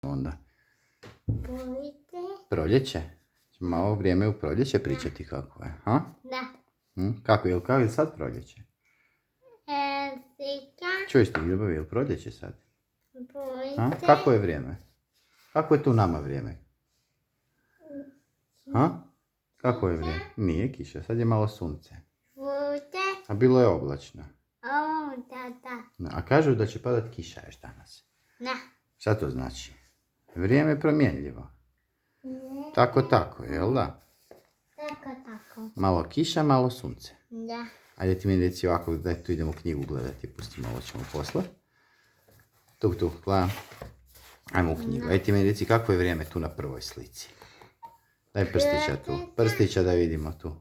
onda? Budite. Proljeće? Ćemo malo vrijeme u proljeće pričati kako je, ha? Da. Kako je sad proljeće? Slika. Čuješ ti, Ljubavi, je li proljeće sad? Budite. Kako je vrijeme? Kako je tu nama vrijeme? Kako je vrijeme? Nije kiša, sad je malo sunce. Budite. A bilo je oblačno. Da. A kažu da će padat kiša još danas. Da. Šta to znači? Vrijeme je promjenljivo. Tako, jel da? Tako. Malo kiša, malo sunce. Da. Ajde ti mi reci ovako, daj tu idemo knjigu gledati, pustimo ovo ćemo posle. Tu, gledam. Ajmo u knjigu. Ajde ti mi reci kako je vrijeme tu na prvoj slici. Daj prstića tu, prstića da vidimo tu.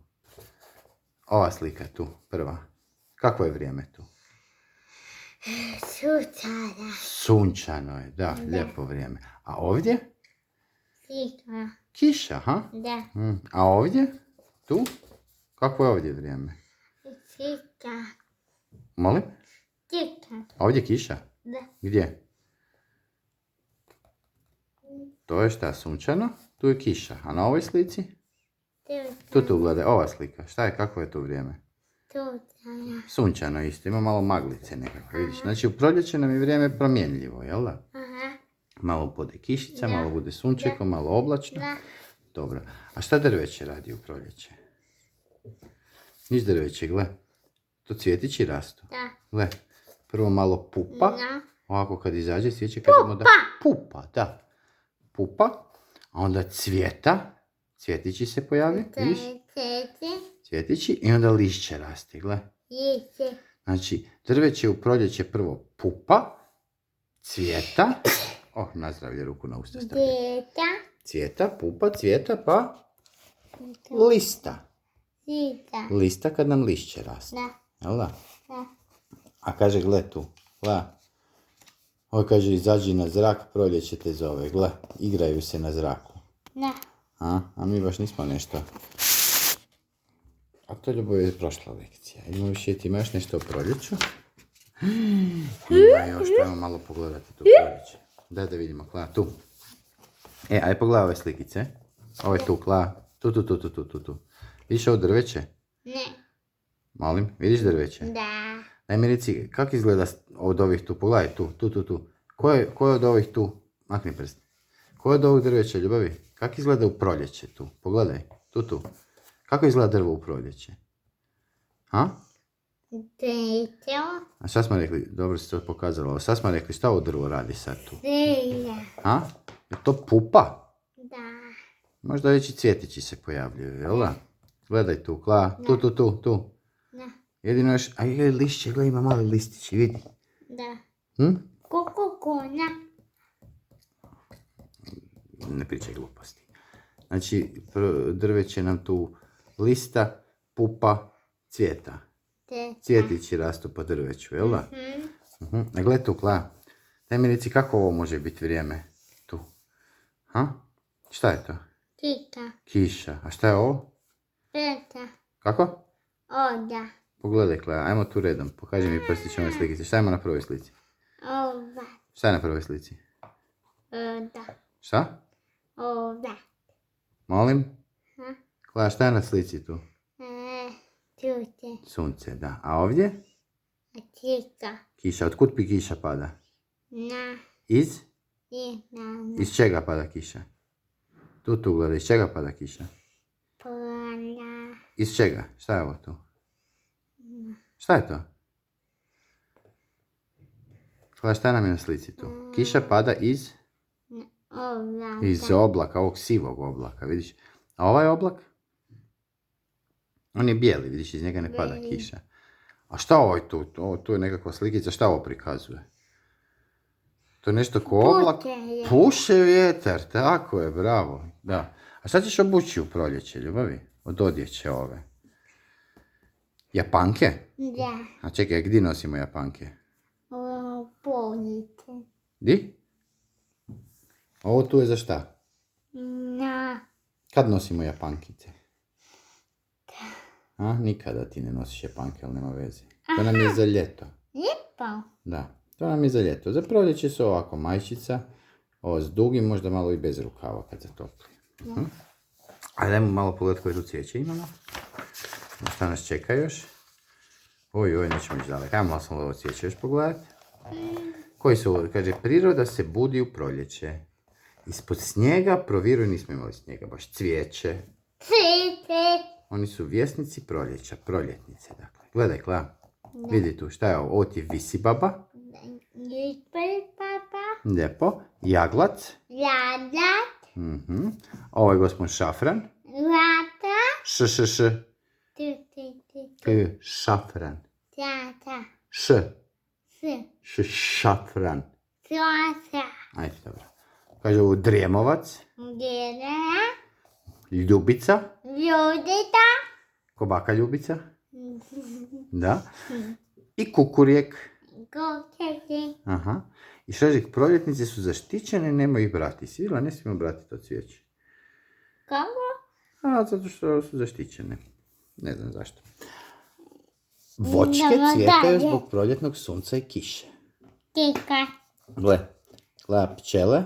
Ova slika tu, prva. Kako je vrijeme tu? Sunčano je, da, lijepo vrijeme. A ovdje? Slika. Kiša, ha? Da. A ovdje? Tu? Kako je ovdje vrijeme? Slika. Molim? Slika. Ovdje kiša? Da. Gdje? To je šta, sunčano? Tu je kiša. A na ovoj slici? Tu gledaj, ova slika. Šta je, kako je tu vrijeme? Sunčano isto, ima malo maglice nekako, vidiš. Znači u proljeće nam je vrijeme promjenljivo, jel da? Malo bude kišica, malo bude sunčeko, malo oblačno. Dobro. A šta drveće radi u proljeće? Niš drveće, gle. Tu cvjetići rastu. Gle, prvo malo pupa. Ovako kad izađe cvijeće, kažemo da... Pupa, da. Pupa. A onda cvjeta. Cvjetići se pojavi, vidiš? Cvjetići i onda lišće raste, gle. Znači, drveće u proljeće prvo pupa, cvjeta. Nazdravlje, ruku na usta stavlja. Cvjeta, pupa, cvjeta, pa lista. Lista kad nam lišće raste. Jel da? A kaže, gle tu, gle. Ovo kaže, izađi na zrak, proljeće te zove, gle. Igraju se na zraku. A mi baš nismo nešto. A to Ljubav je prošla lekcija. Idemo više, ti imaš nešto o proljeću? Ima još, trebamo malo pogledati tu proljeće. Daj da vidimo, Kla, tu. Aj pogledaj ove slikice. Ovo je tu, Kla. Tu. Vidiš ovo drveće? Ne. Molim, vidiš drveće? Da. Daj mi reci, kako izgleda od ovih tu? Pogledaj, tu. Ko je od ovih tu? Makni prst. Ko je od ovog drveća, Ljubavi? Kako izgleda u proljeće tu? Pogledaj, tu. Kako izgleda drvo u proljeće? A šta smo rekli? Dobro si to pokazalo. Šta smo rekli? Šta ovo drvo radi sad tu? Je to pupa? Da. Možda već i cvjetići se pojavljuju, jel da? Gledaj tu, Kla. Tu. Da. Jedino još... A je lišće, gledaj, ima mali listići, vidi. Da. Konja. Ne pričaj gluposti. Znači, drveće nam tu lista, pupa, cvjeta. Cvjetići rastu po drveću, jel da? A gledaj tu, Kla. Daj mi reci kako ovo može biti vrijeme tu. Šta je to? Kiša. A šta je ovo? Kako? Oda. Pogledaj, Kla, ajmo tu redom. Pokaži mi prstićom ove slikice. Šta ima na prvoj slici? Ova. Šta je na prvoj slici? Oda. Šta? Oda. Molim? Kla, šta je na slici tu? Sunce. Sunce, da. A ovdje? Slika. Kiša. Otkud pi kiša pada? Iz? Iz čega pada kiša? Tu gledaj. Iz čega pada kiša? Iz čega? Šta je ovo tu? Šta je to? Kla, šta nam je na slici tu? Kiša pada iz? Iz oblaka, ovog sivog oblaka, vidiš? A ovaj oblak? On je bijeli, vidiš, iz njega ne pada kiša. A šta ovo je tu? Tu je nekakva slikica, šta ovo prikazuje? To je nešto ko oblak? Puše vjetar, tako je, bravo. Da. A šta ćeš obući u proljeće, Ljubavi? Od odjeće ove. Japanke? Da. A čekaj, gdje nosimo japanke? Poljice. Di? Ovo tu je za šta? Kad nosimo japankice? Nikada ti ne nosiš japanke, ali nema veze. To nam je za ljeto. Lijepo. Da, to nam je za ljeto. Za proljeće su ovako majčica, Ovo s dugim, možda malo i bez rukava kad zatopli. Ajmo malo pogledati koje tu cvijeće imamo. Šta nas čeka još? Oj, nećemo ići daleko. Ajmo malo samo ovo cvijeće još pogledati. Koji su ovo? Kaže, priroda se budi u proljeće. Ispod snijega, provjeruj, nismo imali snijega, baš cvijeće. Oni su vjesnici proljeća, proljetnice, dakle. Gledaj, Kla, vidi tu, šta je ovo? Ovo ti je visibaba. Lijepo. Jaglac. Ovo je gospod Šafran. Š. Šafran. Š. Šafran. Ajde, dobro. Kaže ovo Drjemovac. Ljubica. Kobaka Ljubica. Da. I kukurijek. Aha. I šažik, proljetnice su zaštićene, nemoj ih brati. Svila, ne smijemo brati to cvijeće. Kako? Zato što su zaštićene. Ne znam zašto. Voćke cvjetaju zbog proljetnog sunca i kiše. Kika. Gle, pčele.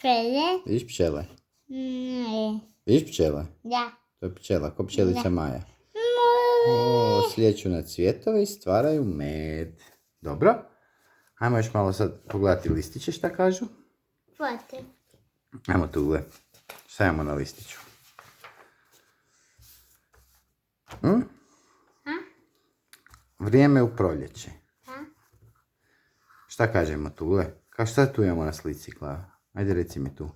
Pele. Vidiš pčele? Ne. Vidiš pčele? Da. To je pčela, ko pčelica Maja. Slijeću na cvjetove i stvaraju med. Dobro. Ajmo još malo sad pogledati listiće šta kažu. Foto. Ajmo tu gle. Šta imamo na listiću? Vrijeme u proljeće. Šta kažemo tu gle? Šta tu imamo na slici, Klava? Ajde reci mi tu.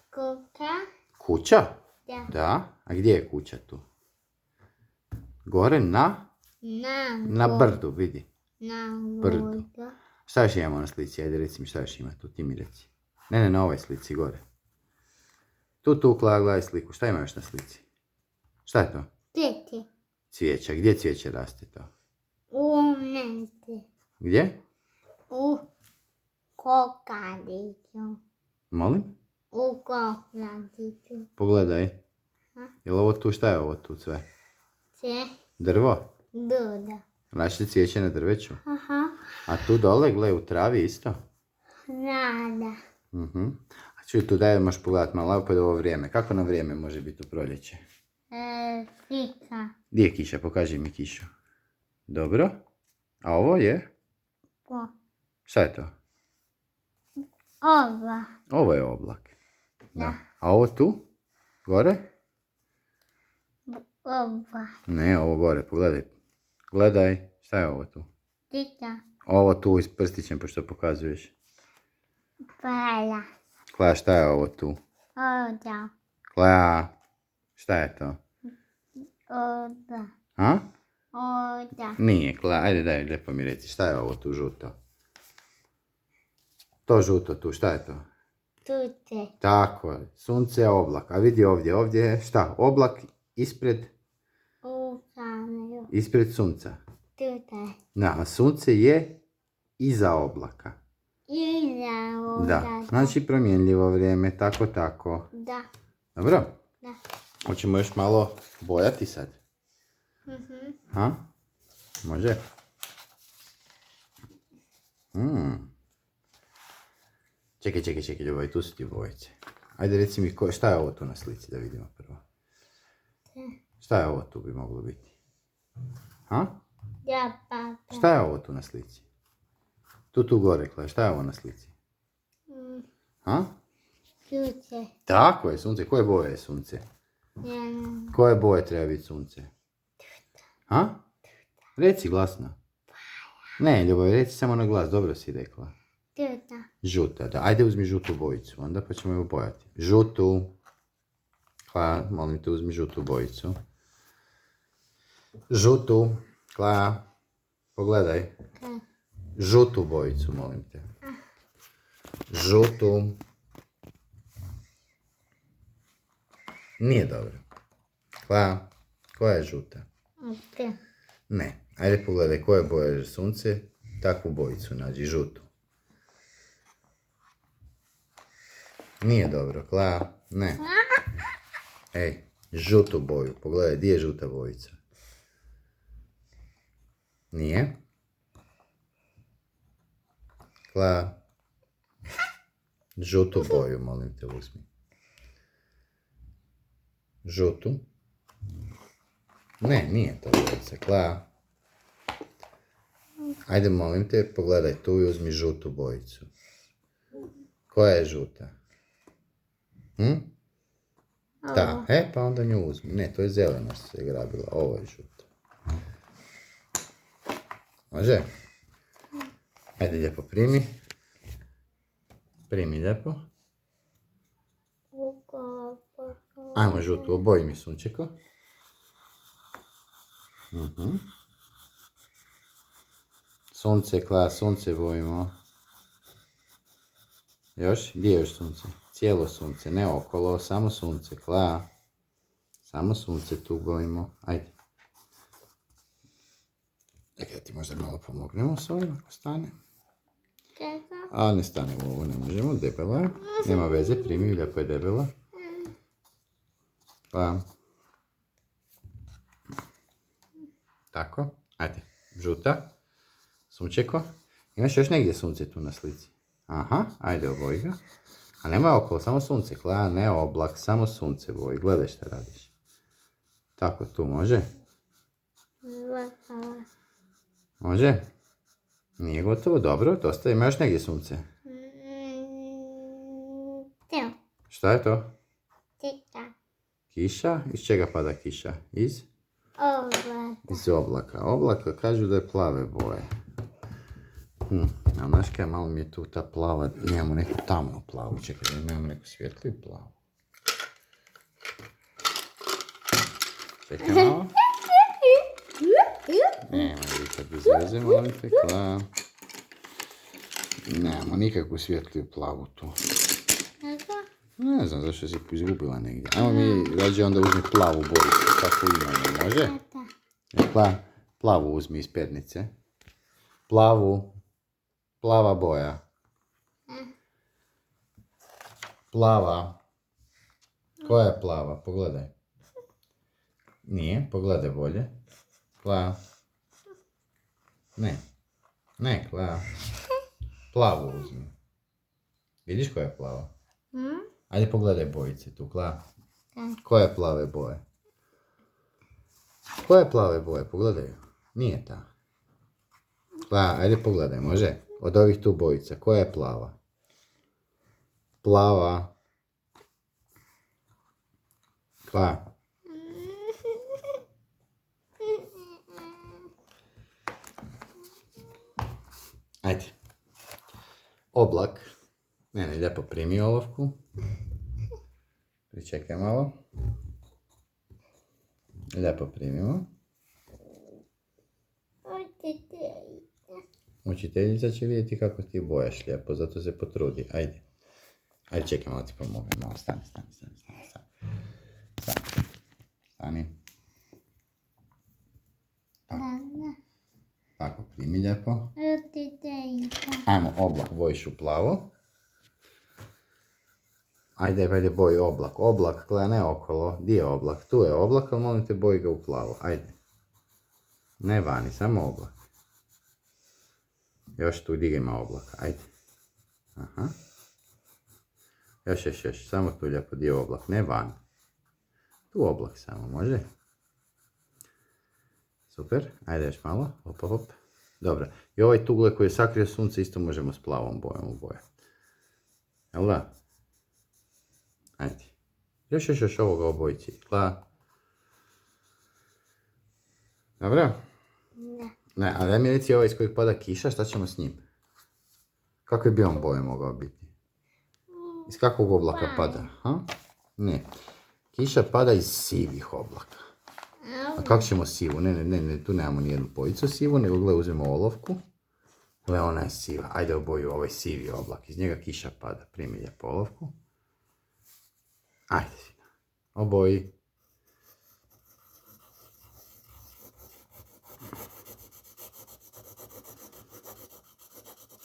Kuka. Kuća? Da. Da. A gdje je kuća tu? Gore na brdu, vidi. Brdu. Šta još imamo na slici? Ajde reci mi šta još ima tu, ti mi reci. Ne, na ovoj slici, gore. Tu, gledaj sliku. Šta ima još na slici? Šta je to? Tete. Cvijeća. Gdje cvijeće raste to? U menti. Gdje? U kokadiću. Molim? U kokadiću. Pogledaj. Jel ovo tu, šta je ovo tu sve? Sve. Drvo? Duda. Naši cvijeće na drveću? Aha. A tu dole, gle, u travi isto? Rada. A čuj, tu daj možeš pogledat malo, opet ovo vrijeme. Kako na vrijeme može biti u proljeće? Slika. Gdje je kiša? Pokaži mi kišu. Dobro. A ovo je? Ko? Šta je to? Ova. Ovo je oblak. Da. A ovo tu? Gore? Ova. Ne, ovo gore, pogledaj. Gledaj, šta je ovo tu? Slika. Ovo tu s prstićem, pošto pokazuješ. Pala. Klea, šta je ovo tu? Oda. Klea, šta je to? Oda. A? Oda. Nije, Klea, ajde daj, lijepo mi reci, šta je ovo tu žuto? To žuto tu, šta je to? Tute. Tako je, sunce je oblak, a vidi ovdje je šta? Oblak ispred U kameru. sunca. Tute. Da, a sunce je iza oblaka. Iza oda. Da, znači promjenljivo vrijeme, tako. Da. Dobro? Da. Hoćemo još malo bojati sad? Ha? Može? Čekaj, Ljubav, tu su ti bojice. Ajde reci mi, šta je ovo tu na slici da vidimo prvo? Šta je ovo tu bi moglo biti? Ha? Ja, papa. Šta je ovo tu na slici? Tu gore, Klea, šta je ovo na slici? Ha? Tute. Tako je, sunce. Koje boje je sunce? Ja. Koje boje treba biti sunce? Ha? Reci glasno. Ne, Ljubav, reci samo na glas, dobro si rekla. Tuta. Žuta, da. Ajde uzmi žutu bojicu, onda pa ćemo ju bojati. Žutu. Klea, molim te, uzmi žutu bojicu. Žutu. Klea, pogledaj. Žutu bojicu, molim te. Žutu. Nije dobro. Klea, koja je žuta? Ute. Ne. Ajde pogledaj koje boje je sunce, takvu bojicu nađi, žutu. Nije dobro, Klea, ne. Ej, žutu boju, pogledaj, gdje je žuta bojica? Nije. Klea. Žutu boju, molim te, uzmi. Žutu. Ne, nije to bojica. Kla. Ajde, molim te, pogledaj tu i uzmi žutu bojicu. Koja je žuta? Ta, pa onda nju uzmi. Ne, to je zelena što se je grabila. Ovo je žuta. Može? Ajde, lijepo primi. Primi lijepo. Ajmo žutu, oboji mi sunčeko. Sunce, Kla, sunce bojimo. Još? Gdje je još sunce? Cijelo sunce, ne okolo, samo sunce, Kla. Samo sunce tu bojimo. Ajde. Dakle, ti možda malo pomognemo s ovim, ako stane. A ne stane u ovo, ne možemo, debela je. Nema veze, primi, lijepo je debela. Pa. Tako, ajde, žuta. Sunčeko. Imaš još negdje sunce tu na slici? Aha, ajde oboji ga. A nema okolo, samo sunce, Kla, ne oblak, samo sunce boji. Gledaj šta radiš. Tako, tu može? Može? Nije gotovo, dobro, dosta. Ima još negdje sunce? Šta je to? Kiša? Iz čega pada kiša? Iz oblaka. Oblaka kažu da je plave boje. A znaš kaj, malo mi je tu ta plava, imamo neku tamnu plavu, čekaj, imamo neku svjetliju plavu. Čekaj malo. Nema nikad bez veze, molim te, Kla. Nemamo nikakvu svjetliju plavu tu. Ne znam zašto si izgubila negdje. Ajmo mi rađe onda uzmi plavu bojicu, kako imamo, može? Kla, plavu uzmi iz pernice. Plava boja. Plava. Koja je plava? Pogledaj. Nije, pogledaj bolje. Kla. Ne, Kla. Plavu uzmi. Vidiš koja je plava? Ajde pogledaj bojice tu, Kla. Koje plave boje? Koje plave boje? Pogledaj. Nije ta. Kla, ajde pogledaj, može? Od ovih tu bojica, koja je plava? Plava. Kla. Ajde. Oblak. Ne, lijepo primi olovku. Pričekaj malo. Lijepo primimo. Učiteljica će vidjeti kako ti bojaš lijepo, zato se potrudi. Ajde. Ajde, čekaj malo ti pomognem. Malo, stani. Stani. Tako, primi lijepo. Ajmo, oblak bojiš u plavo. Ajde, boji oblak. Oblak, gledaj, ne okolo. Di je oblak? Tu je oblak, ali molim te boji ga u plavo. Ajde. Ne vani, samo oblak. Još tu gdje ima oblaka, ajde. Aha. Još, samo tu lijepo gdje je oblak, ne van. Tu oblak samo, može? Super, ajde još malo, hop. Dobro, i ovaj tugle koji je sakrio sunce isto možemo s plavom bojom obojati. Jel da? Ajde. Još ovoga obojici. Kla. Dobro? Ne, a daj mi reci ovaj iz kojeg pada kiša, šta ćemo s njim? Kakve bi on boje mogao biti? Iz kakvog oblaka pada? Ha? Ne. Kiša pada iz sivih oblaka. A kako ćemo sivu? Ne, tu nemamo nijednu bojicu sivu, nego gledaj uzmemo olovku. Gle, ona je siva. Ajde oboju ovaj sivi oblak. Iz njega kiša pada. Primi lijepo olovku. Ajde, oboji.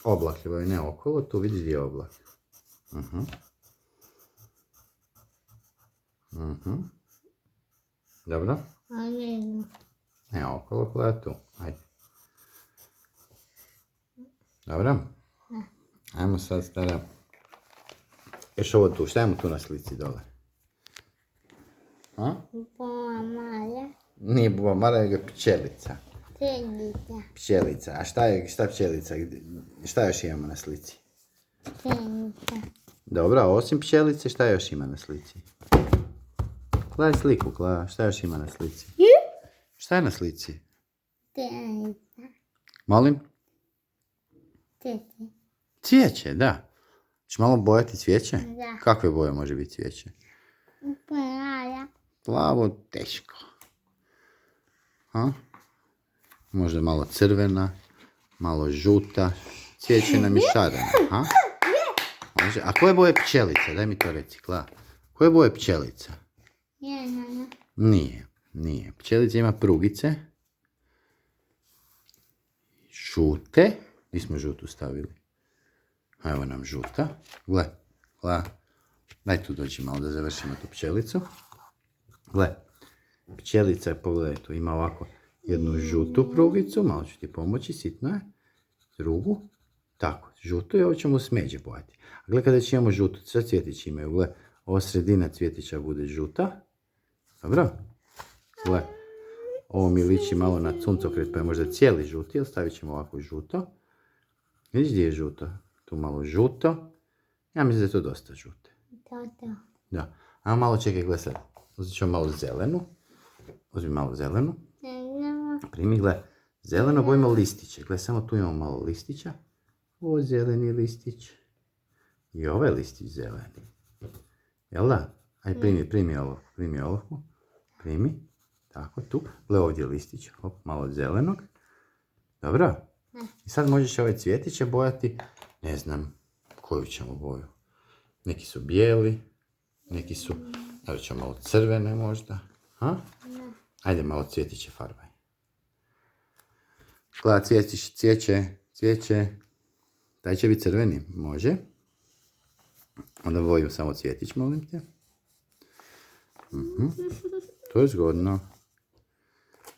Oblak je ne okolo, tu vidiš gdje je oblak. Dobro? Ne okolo, gledaj tu. Ajde. Dobro? Ajmo sad stara Još ovo tu, šta imamo tu na slici dole? A? Boa mala. Nije buba mara, nego je pčelica. Pčelica. Pčelica. A šta pčelica? Šta još imamo na slici? Pčelica. Dobro, a osim pčelice, šta još ima na slici? Gledaj sliku, šta još ima na slici? Šta je na slici? Pčelica. Molim? Cvijeće. Cvijeće, da. Ćeš malo bojati cvijeće? Da. Kakve boje može biti cvijeće? Plava. Plavo, teško. A? Možda malo crvena, malo žuta. Cvijeće nam je šareno. A? Može. A koje boje pčelica? Daj mi to reci, Koje boje pčelica? Jelena. Nije. Pčelica ima prugice. Žute. Gdje smo žutu stavili? A evo nam žuta. Gle. Daj tu dođi malo da završimo tu pčelicu. Gle. Pčelica, pogledaj tu, ima ovako jednu žutu prugicu. Malo ću ti pomoći, sitno je. Drugu. Tako, žutu i ovo ćemo u smeđe bojati. A gle kada već imamo žutu, sve cvjetići imaju. Gle, ova sredina cvjetića bude žuta. Dobro? Gle, ovo mi liči malo na suncokret, pa je možda cijeli žuti, ali stavit ćemo ovako žuto. Vidiš gdje je žuto? Tu malo žuto. Ja mislim da je to dosta žute. To. Da. A malo čekaj, gle sad. Uzet ćemo malo zelenu. Uzmi malo zelenu. Jelena. Primi, gle, zeleno bojimo listiće. Gle, samo tu imamo malo listića. Ovo zeleni listić. I ovaj listić zeleni. Jel da? Ajde, primi ovo. Primi. Tako, tu. Gle, ovdje je listić. Hop, malo zelenog. Dobro? I sad možeš ove cvjetiće bojati, ne znam, koju ćemo boju. Neki su bijeli, neki su, evo ćemo malo crvene možda. Ha? Ajde, malo cvjetiće farbaj. Gleda, cvijeće. Taj će biti crveni, može. Onda boju samo cvjetić, molim te. To je zgodno.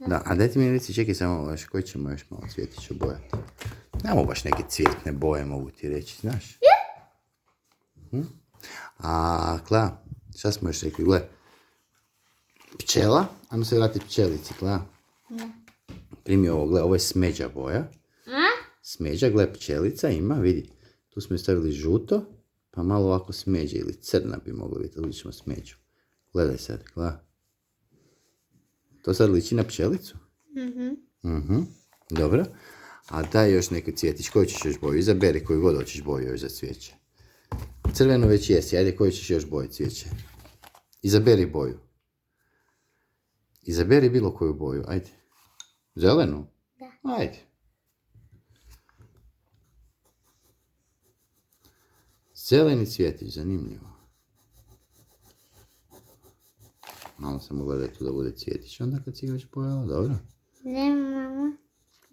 Da, a dajte mi reci, čekaj samo, koji ćemo još malo cvjetića bojati? Nemamo baš neke cvjetne boje, mogu ti reći, znaš? A, šta smo još rekli, gle, pčela, ajmo se vratiti pčelici, Primi ovo, gle, ovo je smeđa boja. Smeđa, gle, pčelica ima, vidi, tu smo stavili žuto, pa malo ovako smeđe ili crna bi mogla biti, ali ćemo smeđu. Gledaj sad, To sad liči na pčelicu? Dobro. A daj još neki cvjetić. Koju ćeš još boju? Izaberi koju god hoćeš boju još za cvijeće. Crvenu već jesi. Ajde, koju ćeš još boju cvijeće? Izaberi boju. Izaberi bilo koju boju. Ajde. Zelenu? Da. Ajde. Zeleni cvjetić, zanimljivo. Malo samo gledaj tu da bude cvjetić onda kad si ga već bojala, dobro? Ne, mama.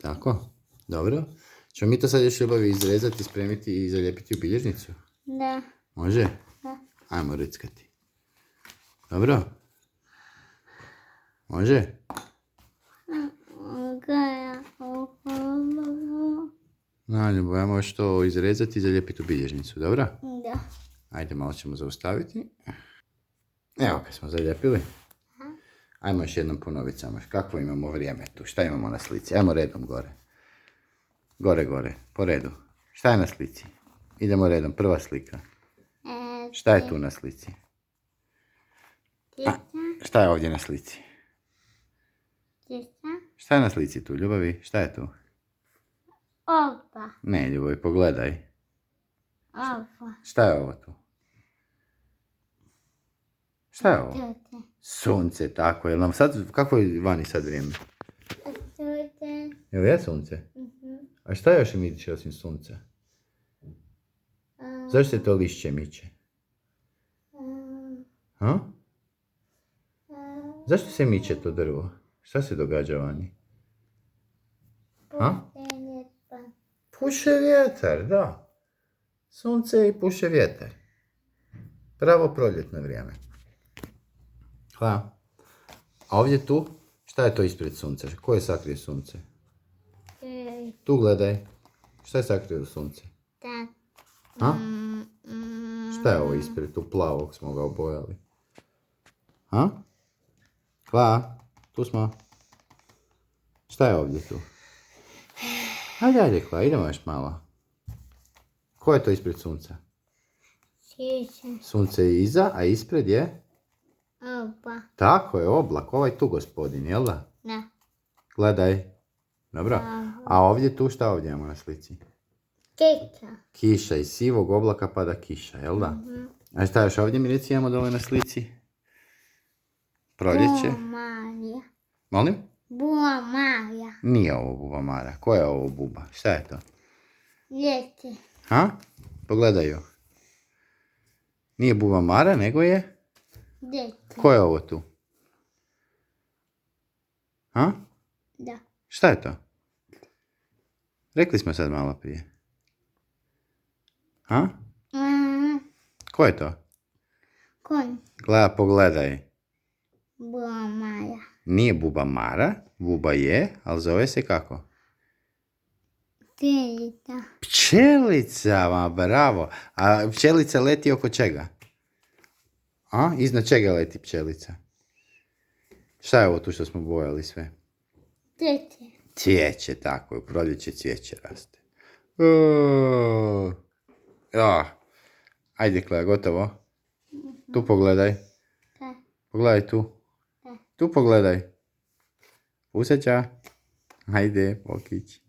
Tako, dobro. Ćemo mi to sad još ljubavi izrezati, spremiti i zalijepiti u bilježnicu? Da. Može? Da. Ajmo rickati. Dobro? Može? No, ljubav, ajmo još to izrezati i zalijepiti u bilježnicu, dobro? Da. Ajde, malo ćemo zaustaviti. Evo kad smo zalijepili. Ajmo još jednom ponoviti samo. Kakvo imamo vrijeme tu? Šta imamo na slici? Ajmo redom gore. Gore, po redu. Šta je na slici? Idemo redom, prva slika. Šta je tu na slici? Šta je ovdje na slici? Šta je na slici tu, ljubavi? Šta je tu? Opa. Ne, ljubavi, pogledaj. Opa. Šta je ovo tu? Šta je ovo? Sunce, tako. Jel nam sad, kako je vani sad vrijeme? Evo je sunce? A šta još miče osim sunca? Zašto se to lišće miče? Ha? Zašto se miče to drvo? Šta se događa vani? Ha? Puše vjetar, da. Sunce i puše vjetar. Pravo proljetno vrijeme. Hvala. A ovdje tu, šta je to ispred sunca? Ko je sakrio sunce? Tu gledaj. Šta je sakrio sunce? Da. Ha? Šta je ovo ispred? Tu plavog smo ga obojali. A? Kla, tu smo. Šta je ovdje tu? Ajde, Kla, idemo još malo. Ko je to ispred sunca? Sjeća. Sunce je iza, a ispred je? Oba. Tako je, oblak, ovaj tu gospodin, jel da? Da. Gledaj. Dobro. A ovdje tu, šta ovdje imamo na slici? Keća. Kiša, iz sivog oblaka pada kiša, jel da? A šta još ovdje mi reci imamo dole na slici? Proljeće. Buba Marija. Molim? Buba Marija. Nije ovo buba Mara. Ko je ovo buba? Šta je to? Ljeti. Ha? Pogledaj ju. Nije buba Mara, nego je... Ljeti. Ko je ovo tu? Ha? Da. Šta je to? Rekli smo sad malo prije. Ha? Ko je to? Konj. Pogledaj. Buba Marija. Nije buba Mara, buba je, ali zove se kako? Pčelica. Pčelica, ma bravo. A pčelica leti oko čega? A? Iznad čega leti pčelica? Šta je ovo tu što smo bojali sve? Cvijeće. Cvijeće, tako je, u proljeće cvijeće raste. Ajde, Kleja, gotovo. Tu pogledaj. Da. Pogledaj tu. Da. Tu pogledaj. Useća. Ajde, pokić.